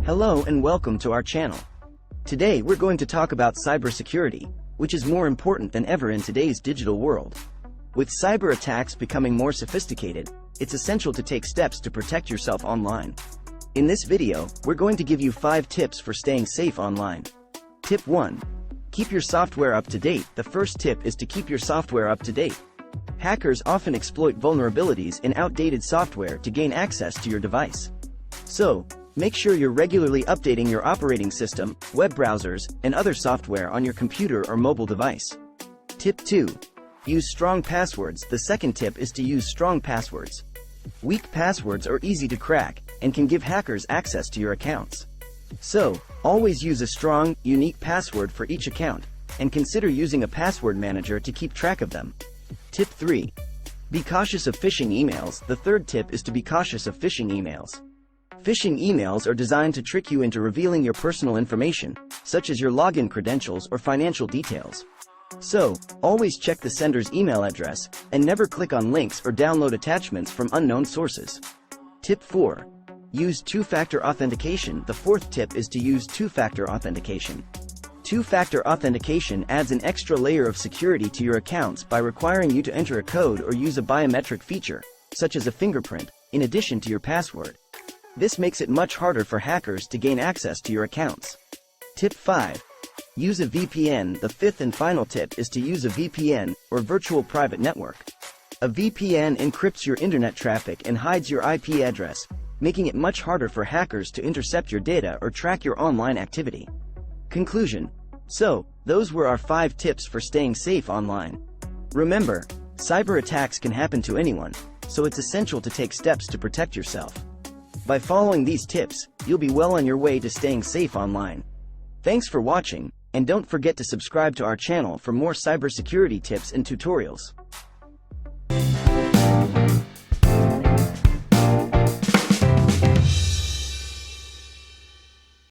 Hello and welcome to our channel. Today we're going to talk about cybersecurity, which is more important than ever in today's digital world. With cyber attacks becoming more sophisticated, it's essential to take steps to protect yourself online. In this video, we're going to give you 5 tips for staying safe online. Tip 1. Keep your software up to date. The first tip is to keep your software up to date. Hackers often exploit vulnerabilities in outdated software to gain access to your device. So, make sure you're regularly updating your operating system, web browsers, and other software on your computer or mobile device. Tip 2. Use strong passwords. The second tip is to use strong passwords. Weak passwords are easy to crack and can give hackers access to your accounts. So, always use a strong, unique password for each account, and consider using a password manager to keep track of them. Tip 3. Be cautious of phishing emails. The third tip is to be cautious of phishing emails. Phishing emails are designed to trick you into revealing your personal information, such as your login credentials or financial details. So, always check the sender's email address, and never click on links or download attachments from unknown sources. Tip 4. Use two-factor authentication. The fourth tip is to use two-factor authentication. Two-factor authentication adds an extra layer of security to your accounts by requiring you to enter a code or use a biometric feature, such as a fingerprint, in addition to your password. This makes it much harder for hackers to gain access to your accounts. Tip 5. Use a VPN. The fifth and final tip is to use a VPN, or virtual private network. A VPN encrypts your internet traffic and hides your IP address, making it much harder for hackers to intercept your data or track your online activity. Conclusion. So, those were our 5 tips for staying safe online. Remember, cyber attacks can happen to anyone, so it's essential to take steps to protect yourself. By following these tips, you'll be well on your way to staying safe online. Thanks for watching, and don't forget to subscribe to our channel for more cybersecurity tips and tutorials.